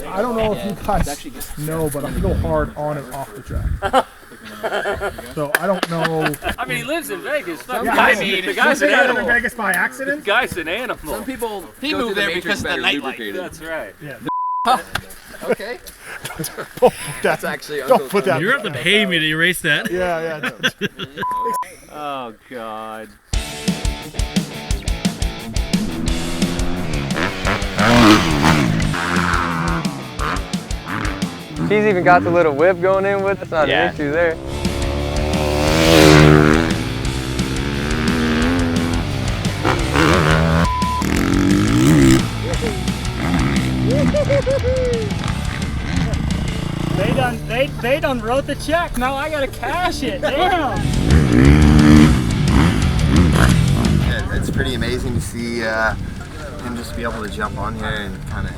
I don't know if you guys know, but I go hard on and off the track. So I don't know. I mean, he lives in Vegas. The guy's an animal. In Vegas by accident. The guy's an animal. Some people he go moved to there the because of the nightlife. That's right. Yeah. Okay. That's actually. Don't put that. You're going to have to pay me to erase that. Yeah. Oh God. She's even got the little whip going in with us. Not an issue there. They done wrote the check. Now I gotta cash it. Damn. Yeah, it's pretty amazing to see him just be able to jump on here and kind of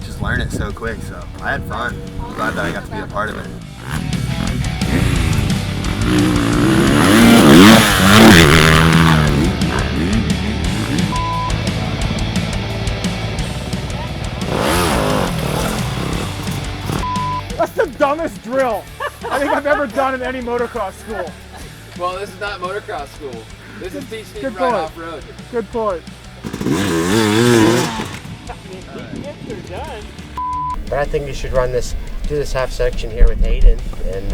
just learn it so quick. So I had fun. I'm glad that I got to be a part of it. That's the dumbest drill I think I've ever done in any motocross school. Well, this is not motocross school. This is teaching you to point. ride off-road. Good point. But I think you should do this half section here with AIDEN and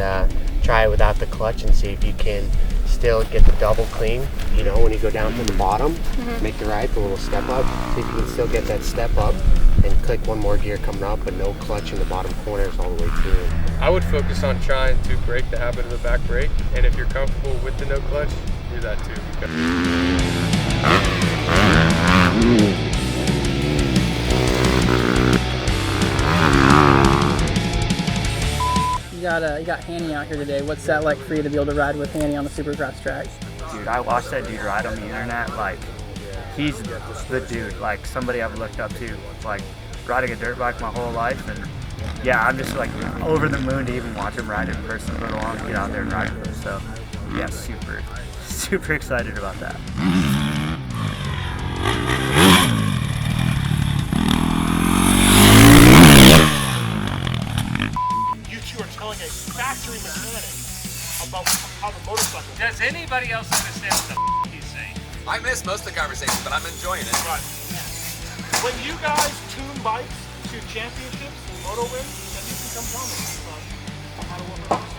try it without the clutch and see if you can still get the double clean. You know, when you go down to the bottom, make the right, the little step up. See if you can still get that step up and click one more gear coming up, but no clutch in the bottom corners all the way through. I would focus on trying to break the habit of the back brake, and if you're comfortable with the no clutch, do that too. You got Hanny out here today. What's that like for you to be able to ride with Hanny on the Supercross tracks? Dude, I watched that dude ride on the internet. Like, he's the dude. Like, somebody I've looked up to. Like, riding a dirt bike my whole life, and yeah, I'm just like over the moon to even watch him ride in person, let alone get out there and ride with him. So yeah, super excited about that. You two are telling a factory mechanic about how the motorcycle. Does anybody else understand what the he's saying? I missed most of the conversation, but I'm enjoying it. Right. When you guys tune bikes to championships and moto wins, then you can come tell me about how to work on it.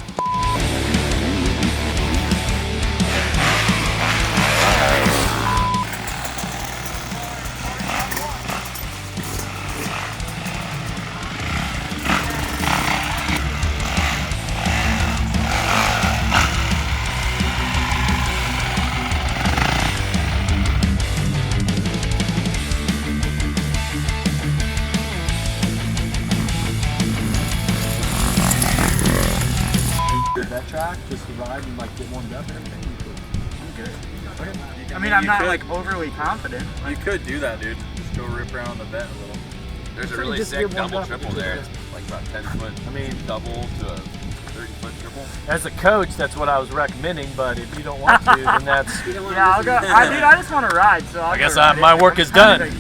That track, just to ride and like get warmed up and everything. I'm good. I mean, I'm not like overly confident. You could do that, dude. Just go rip around the vent a little. There's a really sick double triple there. It's like about 10 foot. I mean, double to a 30-foot triple. As a coach, that's what I was recommending. But if you don't want to, then that's. Yeah, I'll go. Dude, I just want to ride, so I guess my work is done.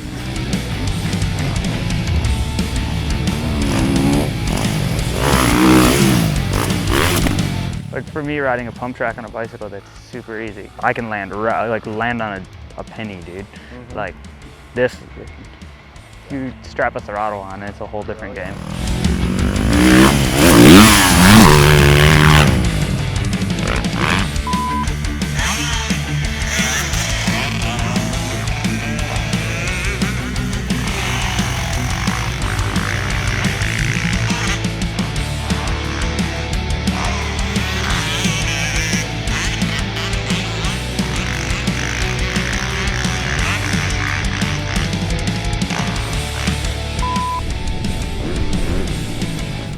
Like for me, riding a pump track on a bicycle, that's super easy. I can land on a penny, dude. Like this, you strap a throttle on, it's a whole different game.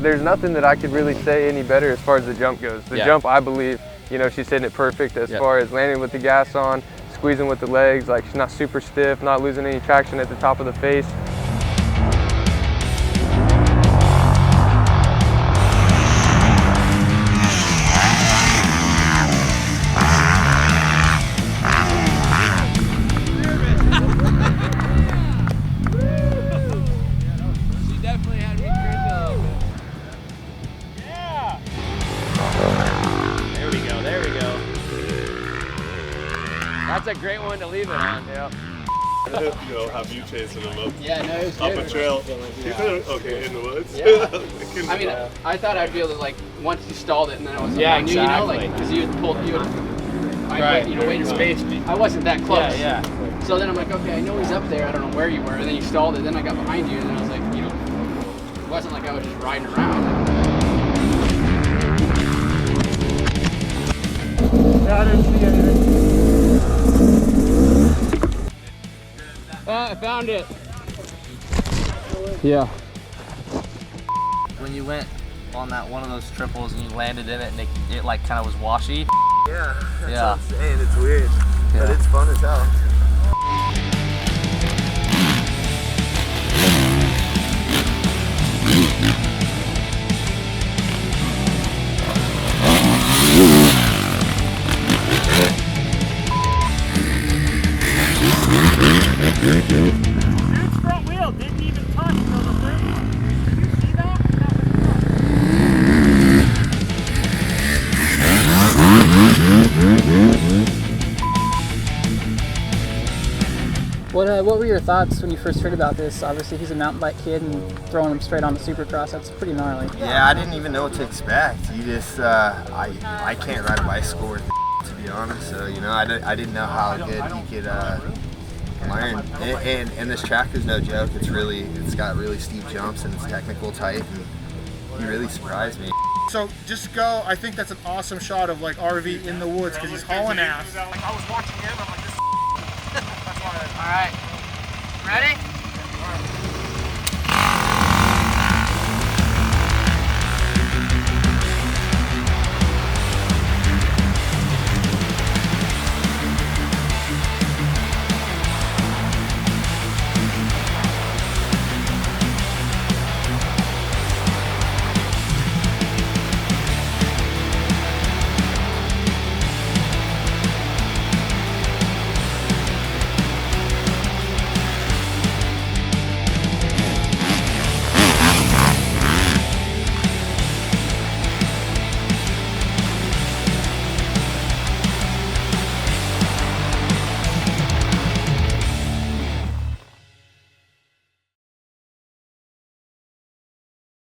There's nothing that I could really say any better as far as the jump goes. The jump, I believe, you know, she's hitting it perfect as far as landing with the gas on, squeezing with the legs, like she's not super stiff, not losing any traction at the top of the face. She definitely That's a great one to leave it on. Yeah. You know, have you chasing him up? Yeah, no, it was up good. a trail. Yeah. Okay, in the woods. Yeah. I mean, I thought I'd be able to like once you stalled it and then I was on you, you know, like because you had pulled, you had, you know, waited space me. I wasn't that close. Yeah. So then I'm like, okay, I know he's up there. I don't know where you were. And then you stalled it. Then I got behind you, and then I was like, you know, it wasn't like I was just riding around. Yeah, I didn't see anything. I found it. Yeah. When you went on that one of those triples and you landed in it and it like kind of was washy. Yeah, that's Yeah. what I'm saying. It's weird, Yeah. but it's fun as hell. Dude's front wheel didn't even touch until the third one. Did you see that? What were your thoughts when you first heard about this? Obviously, he's a mountain bike kid and throwing him straight on the Supercross. That's pretty gnarly. Yeah, I didn't even know what to expect. You just, I can't ride a bicycle worth to be honest. So you know, I didn't know how good he could learn. And this track is no joke. It's got really steep jumps and it's technical tight. And he really surprised me. So just go. I think that's an awesome shot of like RV in the woods because he's hauling ass. I was watching him. I'm like, this. That's why. All right. Ready?